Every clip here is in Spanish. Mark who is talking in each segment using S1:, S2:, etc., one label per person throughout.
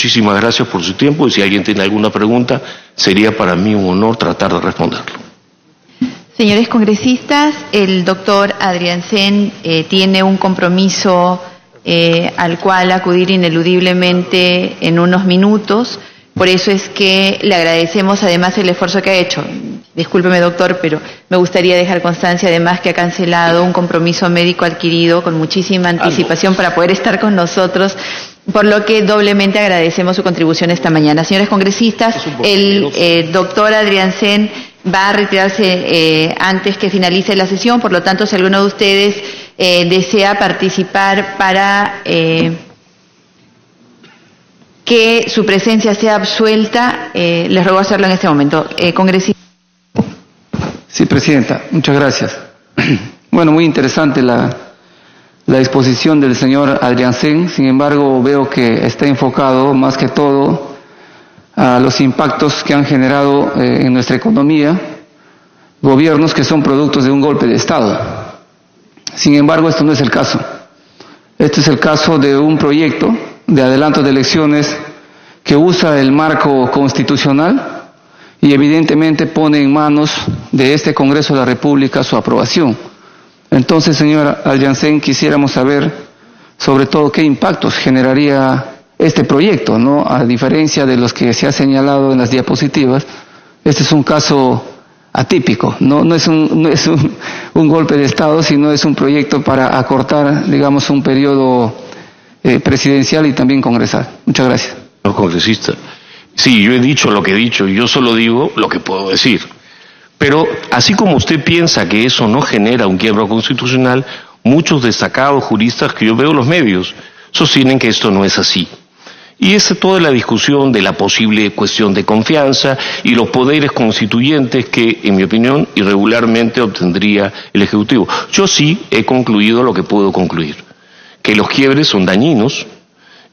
S1: muchísimas gracias por su tiempo y si alguien tiene alguna pregunta, sería para mí un honor tratar de responderlo.
S2: Señores congresistas, el doctor Adrián Sen tiene un compromiso al cual acudir ineludiblemente en unos minutos. Por eso es que le agradecemos además el esfuerzo que ha hecho. Discúlpeme, doctor, pero me gustaría dejar constancia además que ha cancelado un compromiso médico adquirido con muchísima anticipación para poder estar con nosotros, por lo que doblemente agradecemos su contribución esta mañana. Señores congresistas, el doctor Adrián Sen va a retirarse antes que finalice la sesión, por lo tanto, si alguno de ustedes desea participar para que su presencia sea absuelta, les ruego hacerlo en este momento. Congresista.
S3: Sí, Presidenta, muchas gracias. Bueno, muy interesante la exposición del señor Adrián Sen, sin embargo veo que está enfocado más que todo a los impactos que han generado en nuestra economía gobiernos que son productos de un golpe de Estado. Sin embargo, esto no es el caso. Este es el caso de un proyecto de adelanto de elecciones que usa el marco constitucional y evidentemente pone en manos de este Congreso de la República su aprobación. Entonces, señor Adrián Sen, quisiéramos saber sobre todo qué impactos generaría este proyecto, ¿no? A diferencia de los que se ha señalado en las diapositivas, este es un caso atípico, no es un golpe de Estado, sino es un proyecto para acortar, digamos, un periodo presidencial y también congresal. Muchas gracias.
S1: Señor congresista, sí, yo he dicho lo que he dicho, yo solo digo lo que puedo decir. Pero así como usted piensa que eso no genera un quiebro constitucional, muchos destacados juristas que yo veo en los medios sostienen que esto no es así. Y es toda la discusión de la posible cuestión de confianza y los poderes constituyentes que, en mi opinión, irregularmente obtendría el Ejecutivo. Yo sí he concluido lo que puedo concluir, que los quiebres son dañinos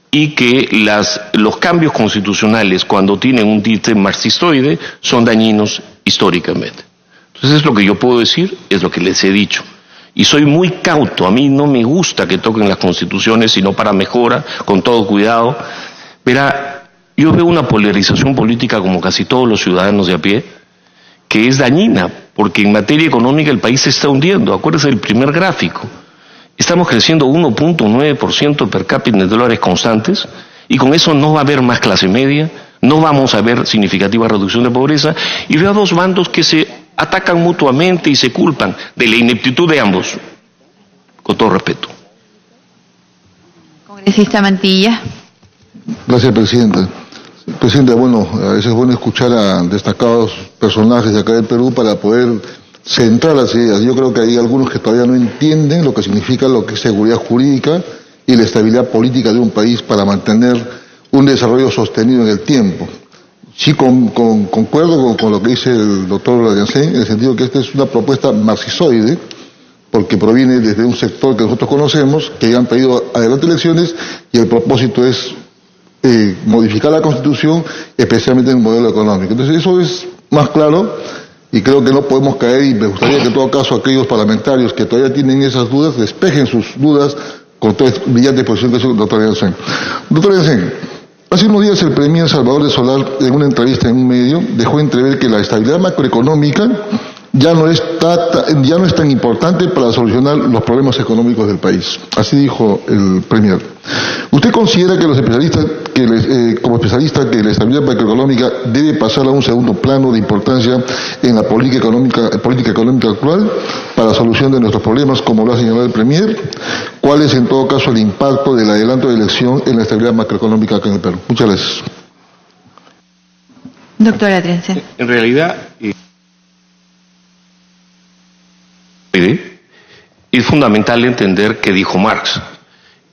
S1: y que los cambios constitucionales, cuando tienen un tinte marxistoide, son dañinos históricamente. Entonces, lo que yo puedo decir es lo que les he dicho. Y soy muy cauto, a mí no me gusta que toquen las constituciones, sino para mejora, con todo cuidado. Verá, yo veo una polarización política como casi todos los ciudadanos de a pie, que es dañina, porque en materia económica el país se está hundiendo. Acuérdense del primer gráfico. Estamos creciendo 1.9% per cápita en dólares constantes, y con eso no va a haber más clase media, no vamos a ver significativa reducción de pobreza, y veo a dos bandos que se atacan mutuamente y se culpan de la ineptitud de ambos, con todo respeto.
S2: Congresista Mantilla.
S4: Gracias, Presidenta. Presidenta, bueno, a veces es bueno escuchar a destacados personajes de acá del Perú para poder centrar las ideas. Yo creo que hay algunos que todavía no entienden lo que significa lo que es seguridad jurídica y la estabilidad política de un país para mantener un desarrollo sostenido en el tiempo. Sí, concuerdo con lo que dice el doctor Adrián Sen, en el sentido que esta es una propuesta marxistoide, porque proviene desde un sector que nosotros conocemos, que han pedido adelante elecciones, y el propósito es modificar la Constitución, especialmente en el modelo económico. Entonces eso es más claro, y creo que no podemos caer, y me gustaría que en todo caso aquellos parlamentarios que todavía tienen esas dudas, despejen sus dudas con toda esta brillante exposición que hizo el doctor Adrián Sen. Doctor Adrián Sen, hace unos días el premier Salvador de Solá, en una entrevista en un medio, dejó entrever que la estabilidad macroeconómica ya no es tan importante para solucionar los problemas económicos del país. Así dijo el premier. ¿Usted considera que los especialistas, como especialista, que la estabilidad macroeconómica debe pasar a un segundo plano de importancia en la política económica actual para la solución de nuestros problemas, como lo ha señalado el premier? ¿Cuál es en todo caso el impacto del adelanto de elección en la estabilidad macroeconómica acá en el Perú? Muchas gracias.
S2: Doctor Adrián Sen.
S1: En realidad, es fundamental entender qué dijo Marx.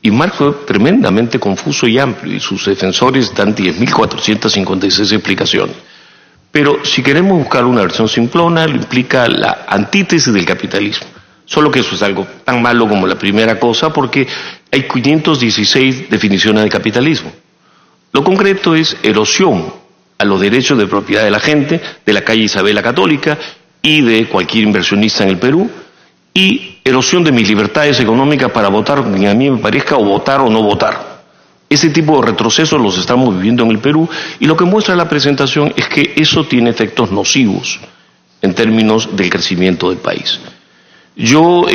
S1: Y Marx fue tremendamente confuso y amplio, y sus defensores dan 10.456 explicaciones. Pero si queremos buscar una versión simplona, lo implica la antítesis del capitalismo. Solo que eso es algo tan malo como la primera cosa, porque hay 516 definiciones de capitalismo. Lo concreto es erosión a los derechos de propiedad de la gente, de la calle Isabel la Católica y de cualquier inversionista en el Perú, y erosión de mis libertades económicas para votar, ni a mí me parezca, o votar o no votar. Ese tipo de retrocesos los estamos viviendo en el Perú y lo que muestra la presentación es que eso tiene efectos nocivos en términos del crecimiento del país. Yo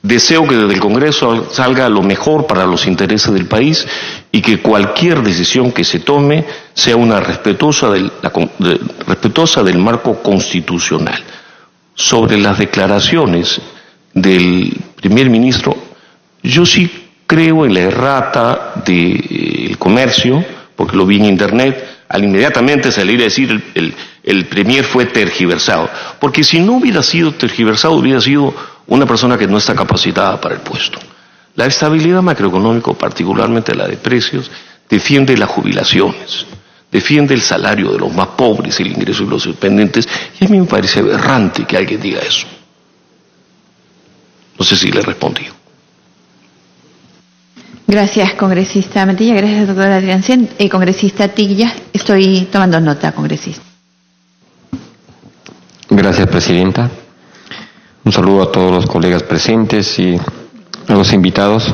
S1: deseo que desde el Congreso salga lo mejor para los intereses del país y que cualquier decisión que se tome sea una respetuosa del marco constitucional. Sobre las declaraciones del primer ministro, yo sí creo en la errata del comercio, porque lo vi en internet, al inmediatamente salir a decir el premier fue tergiversado, porque si no hubiera sido tergiversado hubiera sido una persona que no está capacitada para el puesto. La estabilidad macroeconómica, particularmente la de precios, defiende las jubilaciones, defiende el salario de los más pobres, el ingreso de los dependientes, y a mí me parece aberrante que alguien diga eso. No sé si le he respondido.
S2: Gracias, congresista Mantilla. Gracias, doctor Adriancén. Congresista Tiglia, estoy tomando nota, congresista.
S5: Gracias, presidenta. Un saludo a todos los colegas presentes y a los invitados.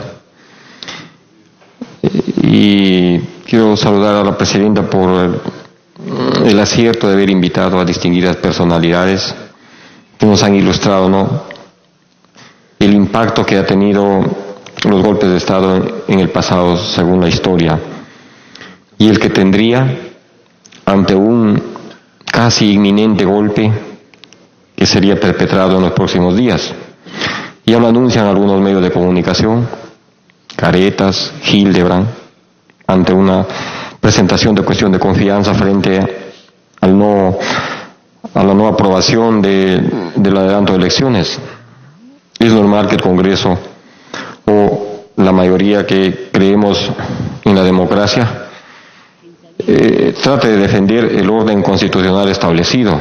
S5: Y quiero saludar a la presidenta por el acierto de haber invitado a distinguidas personalidades que nos han ilustrado, ¿no?, el impacto que ha tenido los golpes de Estado en el pasado según la historia y el que tendría ante un casi inminente golpe que sería perpetrado en los próximos días. Ya lo anuncian algunos medios de comunicación, Caretas, Hildebrand, ante una presentación de cuestión de confianza frente a la no aprobación del adelanto de elecciones. Es normal que el Congreso o la mayoría que creemos en la democracia trate de defender el orden constitucional establecido.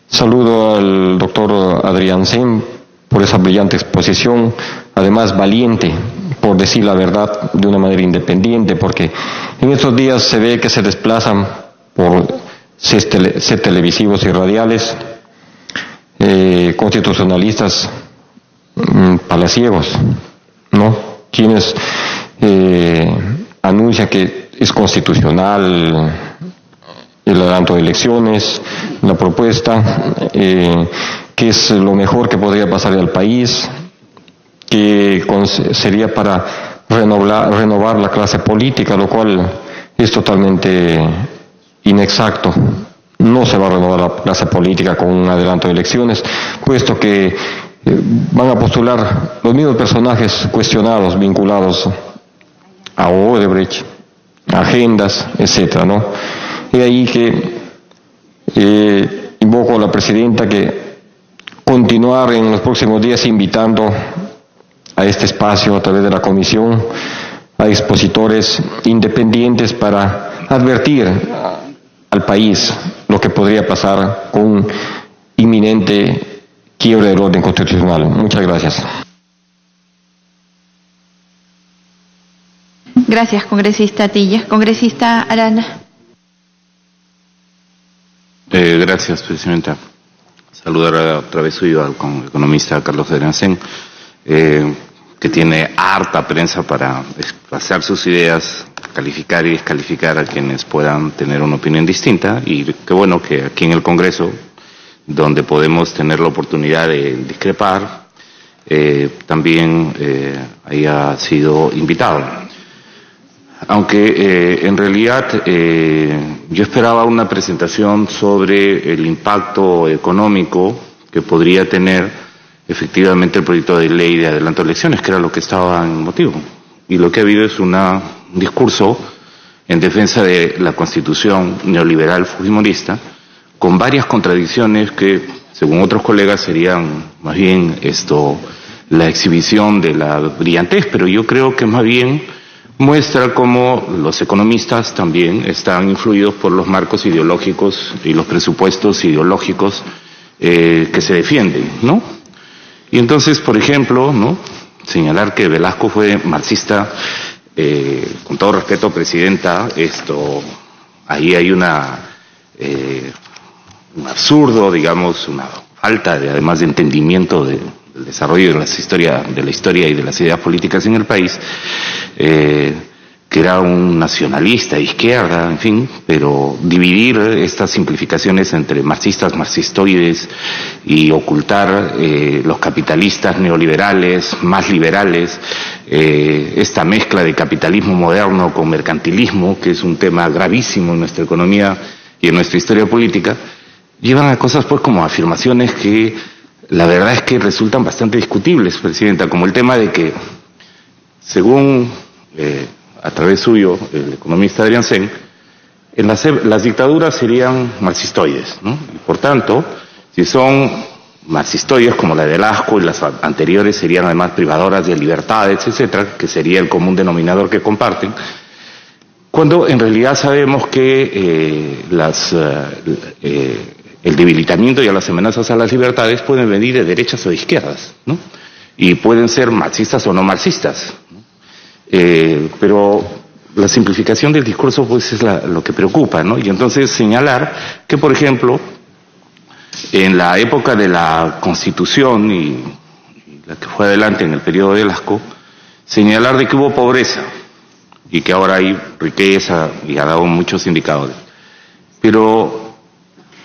S5: Saludo al doctor Adriancén por esa brillante exposición, además valiente por decir la verdad de una manera independiente, porque en estos días se ve que se desplazan por sets televisivos y radiales constitucionalistas palaciegos, ¿no?, quienes anuncian que es constitucional el adelanto de elecciones, la propuesta, que es lo mejor que podría pasar al país, que sería para renovar la clase política, lo cual es totalmente inexacto. No se va a renovar la clase política con un adelanto de elecciones, puesto que van a postular los mismos personajes cuestionados, vinculados a Odebrecht, agendas, etcétera, ¿no? Es ahí que invoco a la presidenta que continuar en los próximos días invitando a este espacio a través de la comisión a expositores independientes para advertir al país lo que podría pasar con un inminente quiebre del orden constitucional. Muchas gracias.
S2: Gracias, congresista Tilla. Congresista Arana.
S6: Gracias, presidenta. Saludar a través suyo al economista Carlos Adriancén, que tiene harta prensa para expresar sus ideas, calificar y descalificar a quienes puedan tener una opinión distinta, y qué bueno que aquí en el Congreso, donde podemos tener la oportunidad de discrepar, también haya sido invitado. Aunque en realidad yo esperaba una presentación sobre el impacto económico que podría tener efectivamente el proyecto de ley de adelanto de elecciones, que era lo que estaba en motivo. Y lo que ha habido es un discurso en defensa de la constitución neoliberal fujimorista, con varias contradicciones que, según otros colegas, serían más bien la exhibición de la brillantez, pero yo creo que más bien muestra cómo los economistas también están influidos por los marcos ideológicos y los presupuestos ideológicos que se defienden, ¿no? Y entonces, por ejemplo, ¿no?, señalar que Velasco fue marxista, con todo respeto, presidenta, ahí hay un absurdo, digamos, una falta además de entendimiento de el desarrollo de la historia y de las ideas políticas en el país, que era un nacionalista de izquierda, en fin, pero dividir estas simplificaciones entre marxistas, marxistoides y ocultar los capitalistas neoliberales, más liberales, esta mezcla de capitalismo moderno con mercantilismo, que es un tema gravísimo en nuestra economía y en nuestra historia política, llevan a cosas pues como afirmaciones que la verdad es que resultan bastante discutibles, Presidenta, como el tema de que, según a través suyo, el economista Adrián Sen, las dictaduras serían marxistoides, ¿no? Y por tanto, si son marxistoides como la de Velasco y las anteriores serían además privadoras de libertades, etcétera, que sería el común denominador que comparten, cuando en realidad sabemos que el debilitamiento y las amenazas a las libertades pueden venir de derechas o de izquierdas, ¿no? Y pueden ser marxistas o no marxistas, ¿no? Pero la simplificación del discurso pues es lo que preocupa, ¿no? Y entonces señalar que, por ejemplo, en la época de la Constitución y la que fue adelante en el periodo de Velasco, señalar de que hubo pobreza y que ahora hay riqueza y ha dado muchos indicadores. Pero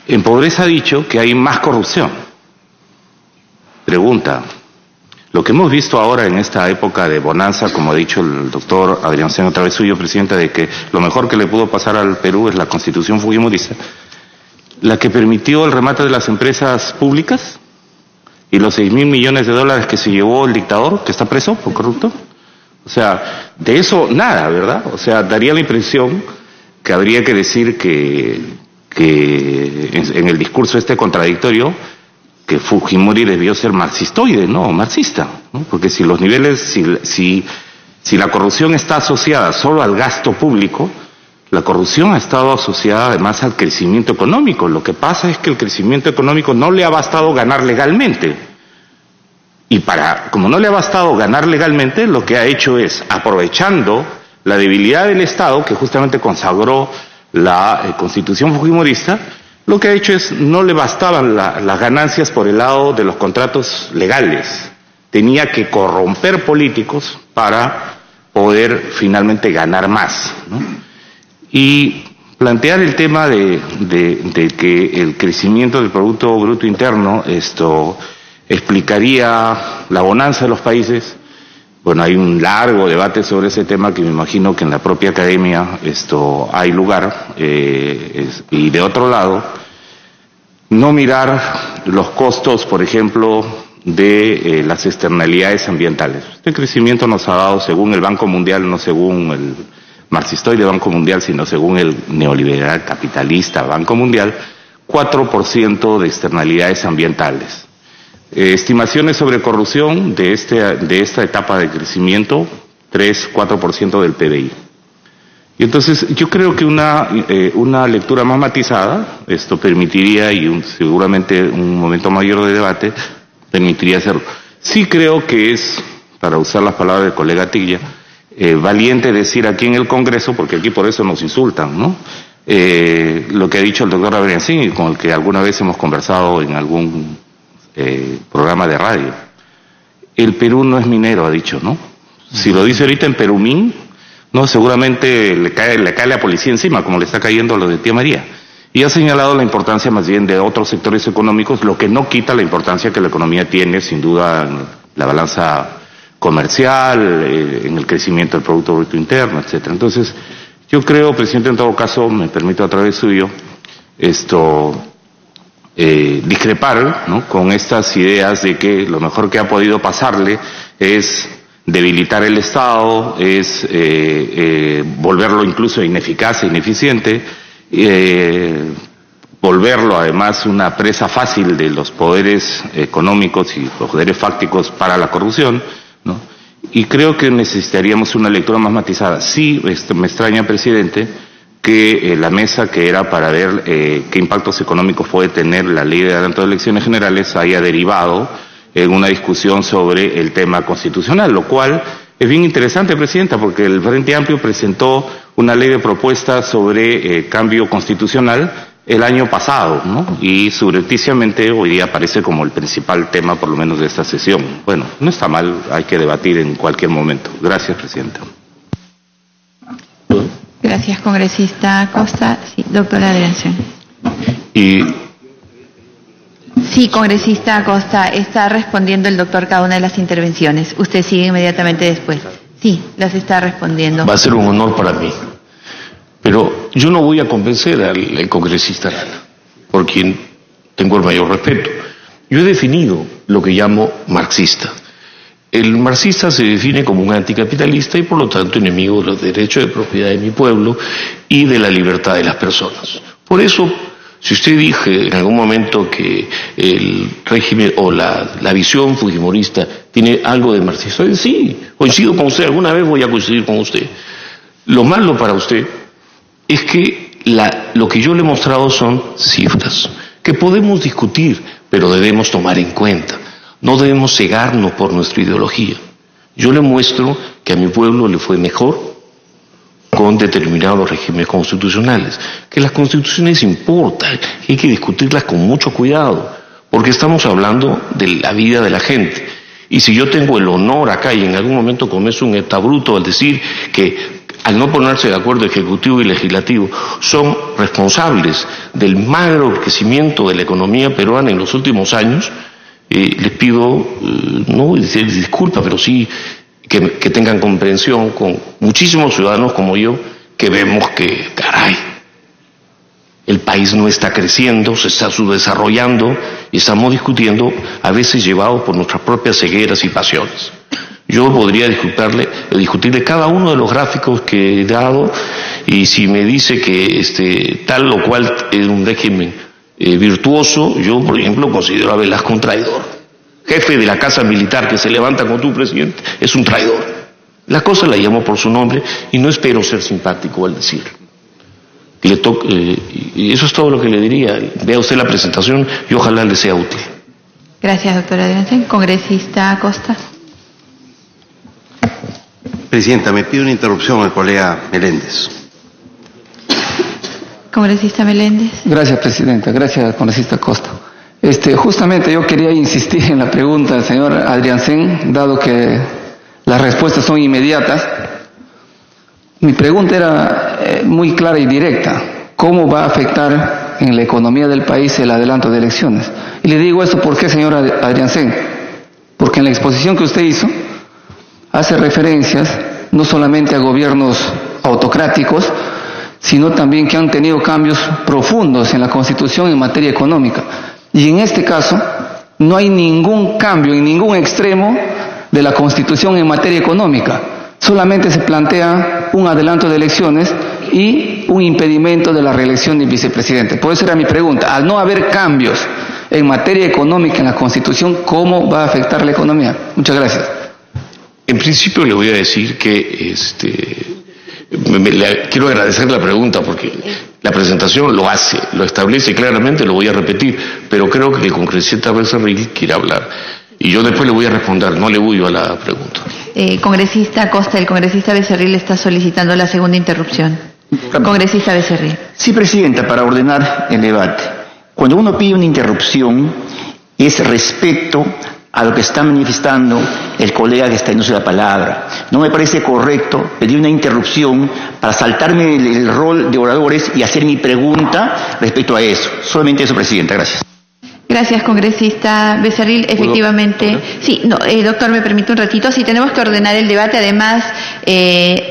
S6: en pobreza ha dicho que hay más corrupción. Pregunta, lo que hemos visto ahora en esta época de bonanza, como ha dicho el doctor Adrián Sen, otra vez suyo, Presidenta, de que lo mejor que le pudo pasar al Perú es la Constitución fujimorista, la que permitió el remate de las empresas públicas y los 6.000 millones de dólares que se llevó el dictador, que está preso por corrupto. O sea, de eso nada, ¿verdad? O sea, daría la impresión que habría que decir que en el discurso contradictorio, que Fujimori debió ser marxistoide, no marxista, ¿no? Porque si los niveles, si la corrupción está asociada solo al gasto público, la corrupción ha estado asociada además al crecimiento económico. Lo que pasa es que el crecimiento económico no le ha bastado ganar legalmente. Y como no le ha bastado ganar legalmente, lo que ha hecho es, aprovechando la debilidad del Estado, que justamente consagró la Constitución fujimorista, lo que ha hecho es, no le bastaban las ganancias por el lado de los contratos legales. Tenía que corromper políticos para poder finalmente ganar más, ¿no? Y plantear el tema de que el crecimiento del Producto Bruto Interno explicaría la bonanza de los países. Bueno, hay un largo debate sobre ese tema que me imagino que en la propia academia hay lugar, y de otro lado, no mirar los costos, por ejemplo, de las externalidades ambientales. Este crecimiento nos ha dado, según el Banco Mundial, no según el marxistoide Banco Mundial, sino según el neoliberal capitalista Banco Mundial, 4% de externalidades ambientales. Estimaciones sobre corrupción de esta etapa de crecimiento, 3-4% del PBI. Y entonces yo creo que una lectura más matizada, esto permitiría, y seguramente un momento mayor de debate, permitiría hacerlo. Sí creo que es, para usar las palabras del colega Tilla, valiente decir aquí en el Congreso, porque aquí por eso nos insultan, ¿no? Lo que ha dicho el doctor Adrián Sen, con el que alguna vez hemos conversado en algún programa de radio. El Perú no es minero, ha dicho, ¿no? Si lo dice ahorita en Perumín, no, seguramente le cae la policía encima, como le está cayendo a lo de Tía María. Y ha señalado la importancia más bien de otros sectores económicos, lo que no quita la importancia que la economía tiene, sin duda, en la balanza comercial, en el crecimiento del Producto Bruto Interno, etcétera. Entonces, yo creo, Presidente, en todo caso, me permito a través suyo, discrepar, ¿no?, con estas ideas de que lo mejor que ha podido pasarle es debilitar el Estado, es volverlo incluso ineficaz e ineficiente, volverlo además una presa fácil de los poderes económicos y los poderes fácticos para la corrupción, ¿no? Y creo que necesitaríamos una lectura más matizada. Sí, me extraña, Presidente, que la mesa que era para ver qué impactos económicos puede tener la ley de adelanto de elecciones generales haya derivado en una discusión sobre el tema constitucional, lo cual es bien interesante, Presidenta, porque el Frente Amplio presentó una ley de propuestas sobre cambio constitucional el año pasado, ¿no? Y subrepticiamente hoy día aparece como el principal tema, por lo menos de esta sesión. Bueno, no está mal, hay que debatir en cualquier momento. Gracias, presidenta.
S2: Gracias, congresista Costa. Sí, doctora Adriansen. Sí, congresista Acosta, está respondiendo el doctor cada una de las intervenciones. Usted sigue inmediatamente después. Sí, las está respondiendo.
S1: Va a ser un honor para mí. Pero yo no voy a convencer al congresista Arana, por quien tengo el mayor respeto. Yo he definido lo que llamo marxista. El marxista se define como un anticapitalista y por lo tanto enemigo de los derechos de propiedad de mi pueblo y de la libertad de las personas. Por eso, si usted dije en algún momento que el régimen o la visión fujimorista tiene algo de marxista, sí, coincido con usted, alguna vez voy a coincidir con usted. Lo malo para usted es que lo que yo le he mostrado son cifras que podemos discutir, pero debemos tomar en cuenta. No debemos cegarnos por nuestra ideología. Yo le muestro que a mi pueblo le fue mejor con determinados regímenes constitucionales, que las constituciones importan, que hay que discutirlas con mucho cuidado, porque estamos hablando de la vida de la gente. Y si yo tengo el honor acá y en algún momento cometo un extabruto al decir que al no ponerse de acuerdo Ejecutivo y Legislativo son responsables del magro crecimiento de la economía peruana en los últimos años, les pido, no voy a decir disculpa, pero sí que tengan comprensión con muchísimos ciudadanos como yo, que vemos que, caray, el país no está creciendo, se está subdesarrollando y estamos discutiendo, a veces llevados por nuestras propias cegueras y pasiones. Yo podría discutirle cada uno de los gráficos que he dado y si me dice que tal o cual es un régimen virtuoso, yo por ejemplo considero a Velasco un traidor. Jefe de la casa militar que se levanta con tu presidente es un traidor. La cosa la llamo por su nombre y no espero ser simpático al decirlo. Y eso es todo lo que le diría. Vea usted la presentación y ojalá le sea útil.
S2: Gracias, doctora Adriansen. Congresista Acosta.
S7: Presidenta, me pide una interrupción al colega Meléndez.
S2: Congresista Meléndez.
S3: Gracias, presidenta. Gracias, congresista Costa. Justamente yo quería insistir en la pregunta del señor Adriansen, dado que las respuestas son inmediatas. Mi pregunta era muy clara y directa. ¿Cómo va a afectar en la economía del país el adelanto de elecciones? Y le digo esto, ¿por qué, señor Adriansen? Porque en la exposición que usted hizo hace referencias no solamente a gobiernos autocráticos, sino también que han tenido cambios profundos en la Constitución en materia económica. Y en este caso, no hay ningún cambio en ningún extremo de la Constitución en materia económica. Solamente se plantea un adelanto de elecciones y un impedimento de la reelección del vicepresidente. Por eso era mi pregunta. Al no haber cambios en materia económica en la Constitución, ¿cómo va a afectar la economía? Muchas gracias.
S1: En principio le voy a decir que quiero agradecer la pregunta porque la presentación lo hace, lo establece claramente, lo voy a repetir, pero creo que el congresista Becerril quiere hablar y yo después le voy a responder, no le huyo a la pregunta.
S2: Congresista Acosta, el congresista Becerril está solicitando la segunda interrupción. Congresista Becerril.
S8: Sí, presidenta, para ordenar el debate. Cuando uno pide una interrupción es respecto a lo que está manifestando el colega que está en uso de la palabra. No me parece correcto pedir una interrupción para saltarme el rol de oradores y hacer mi pregunta respecto a eso. Solamente eso, presidenta. Gracias.
S2: Gracias, congresista Becerril. Efectivamente, sí, no, doctor, me permite un ratito. Sí, tenemos que ordenar el debate. Además,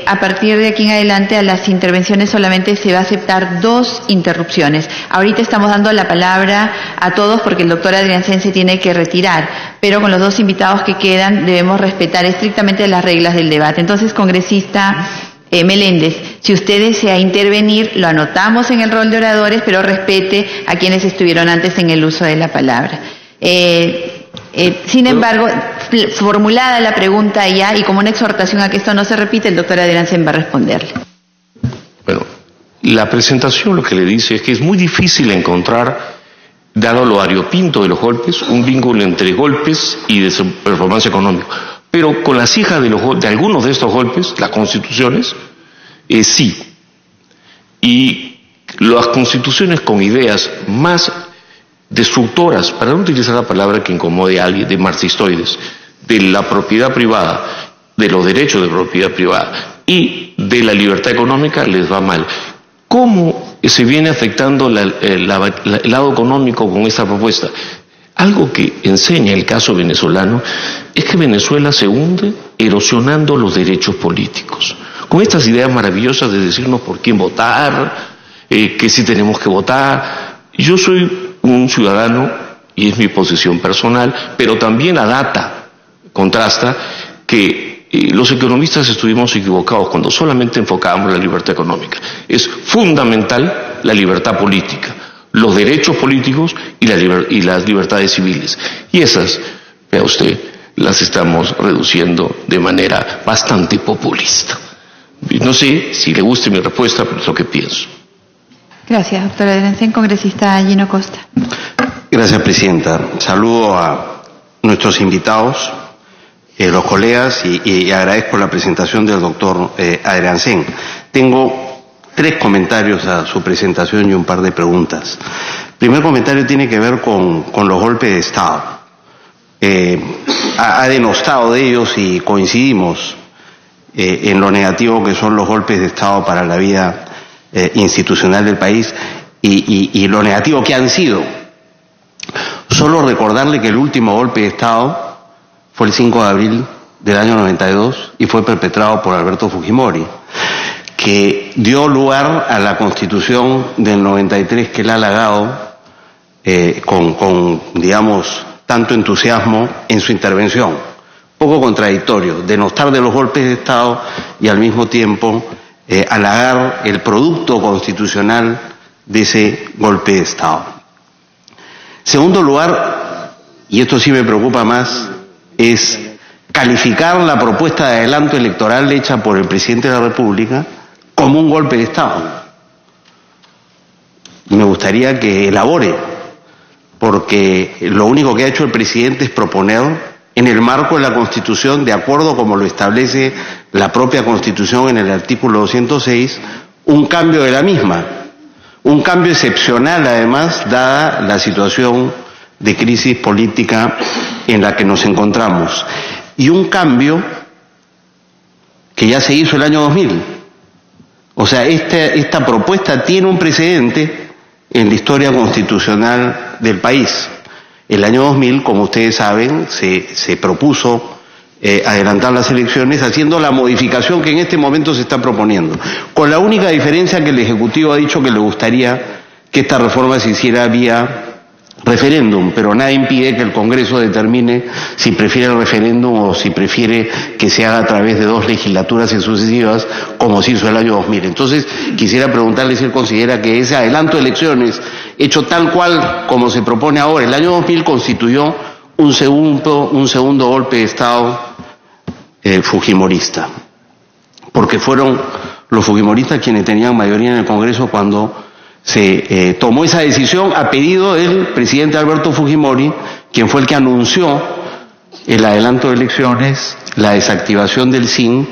S2: a partir de aquí en adelante a las intervenciones solamente se va a aceptar 2 interrupciones. Ahorita estamos dando la palabra a todos porque el doctor Adriansen se tiene que retirar, pero con los 2 invitados que quedan debemos respetar estrictamente las reglas del debate. Entonces, congresista Meléndez, si usted desea intervenir, lo anotamos en el rol de oradores, pero respete a quienes estuvieron antes en el uso de la palabra. Sin embargo, formulada la pregunta ya y como una exhortación a que esto no se repite, el doctor Adriansen va a responderle.
S1: Bueno, la presentación lo que le dice es que es muy difícil encontrar, dado lo variopinto de los golpes, un vínculo entre golpes y de su performance económica. Pero con las hijas de algunos de estos golpes, las constituciones, sí. Y las constituciones con ideas más destructoras, para no utilizar la palabra que incomode a alguien, de marxistoides, de la propiedad privada, de los derechos de propiedad privada y de la libertad económica, les va mal. ¿Cómo se viene afectando el lado económico con esta propuesta? Algo que enseña el caso venezolano es que Venezuela se hunde erosionando los derechos políticos. Con estas ideas maravillosas de decirnos por quién votar, que sí tenemos que votar. Yo soy un ciudadano, y es mi posición personal, pero también la data contrasta que los economistas estuvimos equivocados cuando solamente enfocábamos la libertad económica. Es fundamental la libertad política, los derechos políticos y las libertades civiles. Y esas, vea usted, las estamos reduciendo de manera bastante populista. No sé si le guste mi respuesta, pero es lo que pienso.
S2: Gracias, doctora Adriancén. Congresista Gino Costa.
S7: Gracias, presidenta. Saludo a nuestros invitados, los colegas, y agradezco la presentación del doctor Adriancén. Tengo 3 comentarios a su presentación y un par de preguntas. El primer comentario tiene que ver con los golpes de Estado. Ha denostado de ellos y coincidimos en lo negativo que son los golpes de Estado para la vida institucional del país y lo negativo que han sido. Solo recordarle que el último golpe de Estado fue el 5 de abril del año 92 y fue perpetrado por Alberto Fujimori, que dio lugar a la Constitución del 93 que él ha halagado con, digamos, tanto entusiasmo en su intervención. Poco contradictorio, denostar de los golpes de Estado y al mismo tiempo halagar el producto constitucional de ese golpe de Estado. Segundo lugar, y esto sí me preocupa más, es calificar la propuesta de adelanto electoral hecha por el presidente de la República como un golpe de Estado. Me gustaría que elabore, porque lo único que ha hecho el presidente es proponer, en el marco de la Constitución, de acuerdo como lo establece la propia Constitución en el artículo 206, un cambio de la misma. Un cambio excepcional, además, dada la situación de crisis política en la que nos encontramos. Y un cambio que ya se hizo el año 2000. O sea, esta propuesta tiene un precedente en la historia constitucional del país. El año 2000, como ustedes saben, se propuso adelantar las elecciones haciendo la modificación que en este momento se está proponiendo, con la única diferencia que el Ejecutivo ha dicho que le gustaría que esta reforma se hiciera vía referéndum, pero nada impide que el Congreso determine si prefiere el referéndum o si prefiere que se haga a través de 2 legislaturas sucesivas, como se hizo el año 2000. Entonces, quisiera preguntarle si él considera que ese adelanto de elecciones, hecho tal cual como se propone ahora, el año 2000 constituyó un segundo golpe de Estado fujimorista, porque fueron los fujimoristas quienes tenían mayoría en el Congreso cuando se tomó esa decisión a pedido del presidente Alberto Fujimori, quien fue el que anunció el adelanto de elecciones, la desactivación del SIN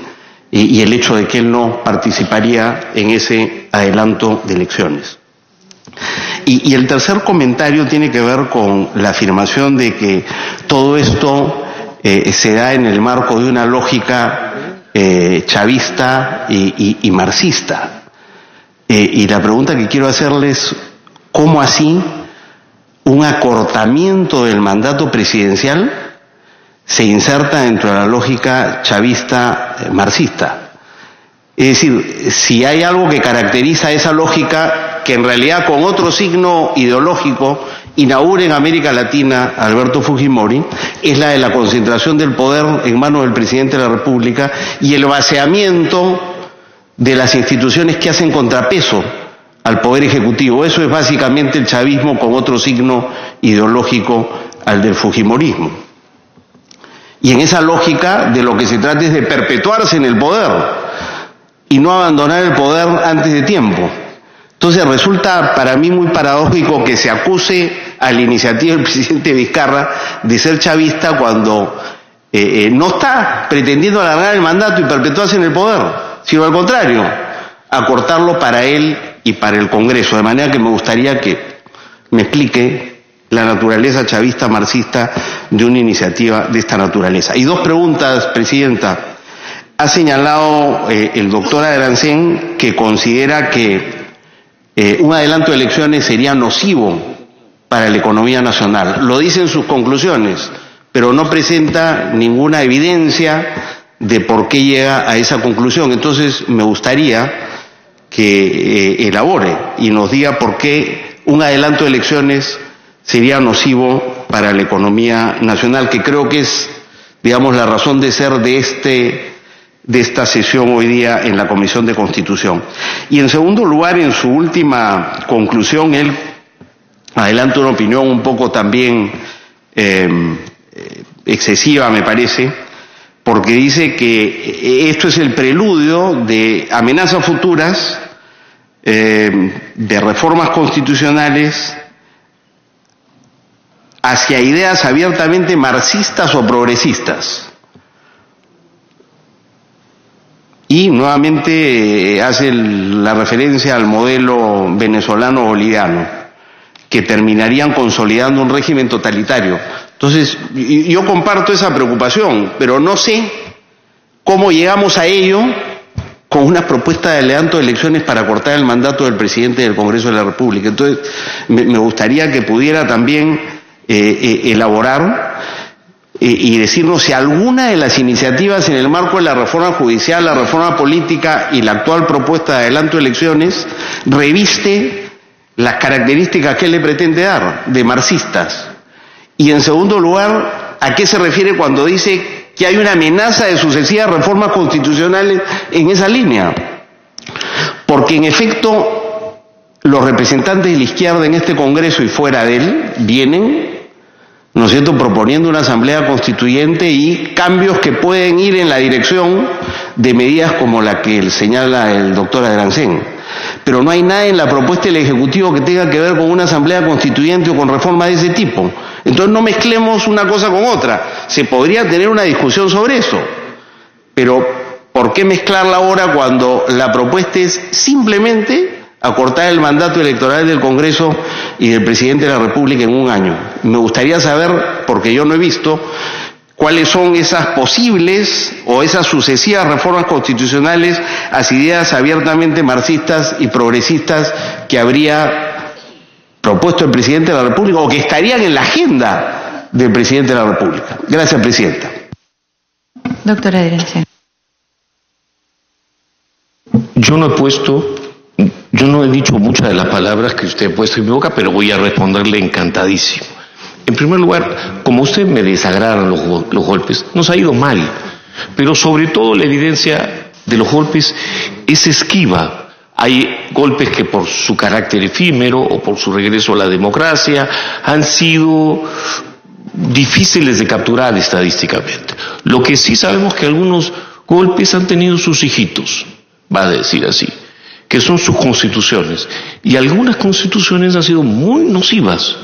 S7: y el hecho de que él no participaría en ese adelanto de elecciones. Y el tercer comentario tiene que ver con la afirmación de que todo esto se da en el marco de una lógica chavista y marxista. Y la pregunta que quiero hacerles, ¿cómo así un acortamiento del mandato presidencial se inserta dentro de la lógica chavista marxista? Es decir, si hay algo que caracteriza esa lógica, que en realidad con otro signo ideológico inaugura en América Latina Alberto Fujimori, es la de la concentración del poder en manos del presidente de la República y el vaciamiento de las instituciones que hacen contrapeso al poder ejecutivo. Eso es básicamente el chavismo con otro signo ideológico al del fujimorismo. Y en esa lógica de lo que se trata es de perpetuarse en el poder y no abandonar el poder antes de tiempo. Entonces resulta para mí muy paradójico que se acuse a la iniciativa del presidente Vizcarra de ser chavista cuando no está pretendiendo alargar el mandato y perpetuarse en el poder, sino al contrario, acortarlo para él y para el Congreso, de manera que me gustaría que me explique la naturaleza chavista marxista de una iniciativa de esta naturaleza. Y dos preguntas, Presidenta. Ha señalado el doctor Adriancén que considera que un adelanto de elecciones sería nocivo para la economía nacional. Lo dice en sus conclusiones, pero no presenta ninguna evidencia de por qué llega a esa conclusión. Entonces, me gustaría que elabore y nos diga por qué un adelanto de elecciones sería nocivo para la economía nacional, que creo que es, digamos, la razón de ser de esta sesión hoy día en la Comisión de Constitución. Y en segundo lugar, en su última conclusión, él adelanta una opinión un poco también excesiva, me parece, porque dice que esto es el preludio de amenazas futuras, de reformas constitucionales hacia ideas abiertamente marxistas o progresistas. Y nuevamente hace la referencia al modelo venezolano boliviano, que terminarían consolidando un régimen totalitario. Entonces, yo comparto esa preocupación, pero no sé cómo llegamos a ello con una propuesta de adelanto de elecciones para cortar el mandato del presidente del Congreso de la República. Entonces, me gustaría que pudiera también elaborar y decirnos si alguna de las iniciativas en el marco de la reforma judicial, la reforma política y la actual propuesta de adelanto de elecciones reviste las características que él le pretende dar de marxistas. Y en segundo lugar, ¿a qué se refiere cuando dice que hay una amenaza de sucesivas reformas constitucionales en esa línea? Porque en efecto, los representantes de la izquierda en este Congreso y fuera de él vienen, ¿no es cierto?, proponiendo una asamblea constituyente y cambios que pueden ir en la dirección de medidas como la que señala el doctor Adriancén. Pero no hay nada en la propuesta del Ejecutivo que tenga que ver con una asamblea constituyente o con reforma de ese tipo. Entonces no mezclemos una cosa con otra. Se podría tener una discusión sobre eso, pero ¿por qué mezclarla ahora cuando la propuesta es simplemente acortar el mandato electoral del Congreso y del Presidente de la República en un año? Me gustaría saber, porque yo no he visto, cuáles son esas posibles o esas sucesivas reformas constitucionales hacia ideas abiertamente marxistas y progresistas que habría propuesto el Presidente de la República o que estarían en la agenda del Presidente de la República. Gracias, Presidenta.
S2: Doctora Adriancén.
S1: Yo no he dicho muchas de las palabras que usted ha puesto en mi boca, pero voy a responderle encantadísimo. En primer lugar, como a usted me desagradan los golpes, nos ha ido mal, pero sobre todo la evidencia de los golpes es esquiva. Hay golpes que por su carácter efímero o por su regreso a la democracia han sido difíciles de capturar estadísticamente. Lo que sí sabemos que algunos golpes han tenido sus hijitos, va a decir así, que son sus constituciones, y algunas constituciones han sido muy nocivas,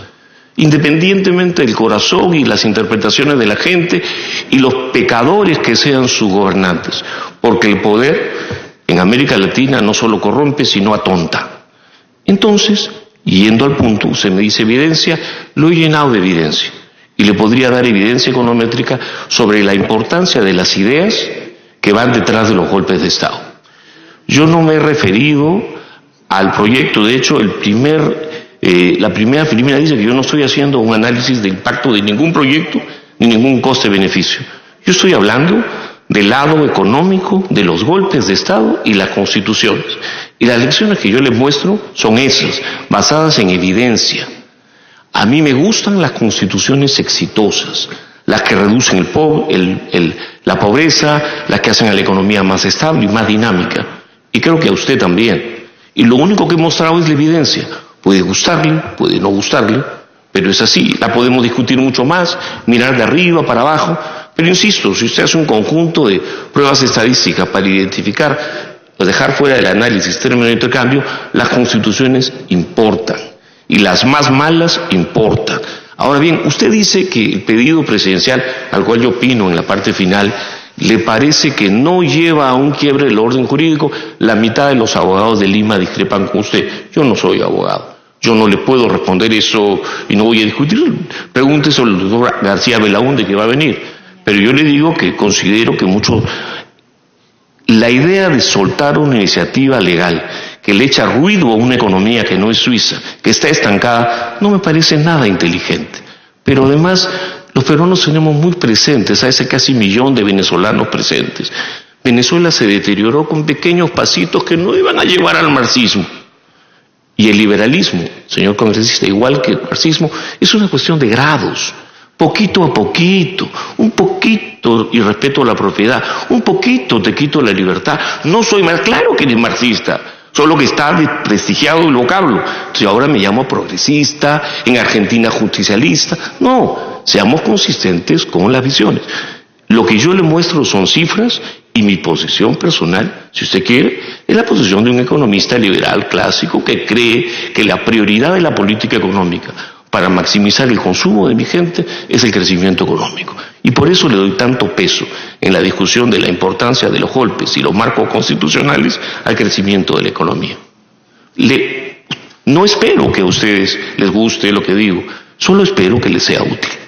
S1: independientemente del corazón y las interpretaciones de la gente y los pecadores que sean sus gobernantes, porque el poder en América Latina no solo corrompe, sino atonta. Entonces, yendo al punto, usted me dice evidencia, lo he llenado de evidencia, y le podría dar evidencia econométrica sobre la importancia de las ideas que van detrás de los golpes de Estado. Yo no me he referido al proyecto, de hecho, la primera dice que yo no estoy haciendo un análisis de impacto de ningún proyecto ni ningún coste-beneficio. Yo estoy hablando del lado económico de los golpes de Estado y las constituciones. Y las lecciones que yo les muestro son esas, basadas en evidencia. A mí me gustan las constituciones exitosas, las que reducen la pobreza, las que hacen a la economía más estable y más dinámica. Y creo que a usted también. Y lo único que he mostrado es la evidencia. Puede gustarle, puede no gustarle, pero es así. La podemos discutir mucho más, mirar de arriba para abajo. Pero insisto, si usted hace un conjunto de pruebas estadísticas para identificar o dejar fuera del análisis término de intercambio, las constituciones importan. Y las más malas importan. Ahora bien, usted dice que el pedido presidencial, al cual yo opino en la parte final, ¿Le parece que no lleva a un quiebre del orden jurídico? La mitad de los abogados de Lima discrepan con usted. Yo no soy abogado. Yo no le puedo responder eso y no voy a discutir. Pregúntese al doctor García Belaúnde, que va a venir. Pero yo le digo que considero que la idea de soltar una iniciativa legal que le echa ruido a una economía que no es suiza, que está estancada, no me parece nada inteligente. Pero además, los peruanos tenemos muy presentes a ese casi 1 millón de venezolanos presentes. Venezuela se deterioró con pequeños pasitos que no iban a llevar al marxismo. Y el liberalismo, señor congresista, igual que el marxismo, es una cuestión de grados. Poquito a poquito, un poquito, y respeto a la propiedad, un poquito te quito la libertad. No soy más, claro que eres marxista, solo que está desprestigiado el vocablo. Entonces ahora me llamo progresista, en Argentina justicialista. No, seamos consistentes con las visiones. Lo que yo le muestro son cifras y mi posición personal, si usted quiere, es la posición de un economista liberal clásico que cree que la prioridad de la política económica para maximizar el consumo de mi gente es el crecimiento económico. Y por eso le doy tanto peso en la discusión de la importancia de los golpes y los marcos constitucionales al crecimiento de la economía. No espero que a ustedes les guste lo que digo, solo espero que les sea útil.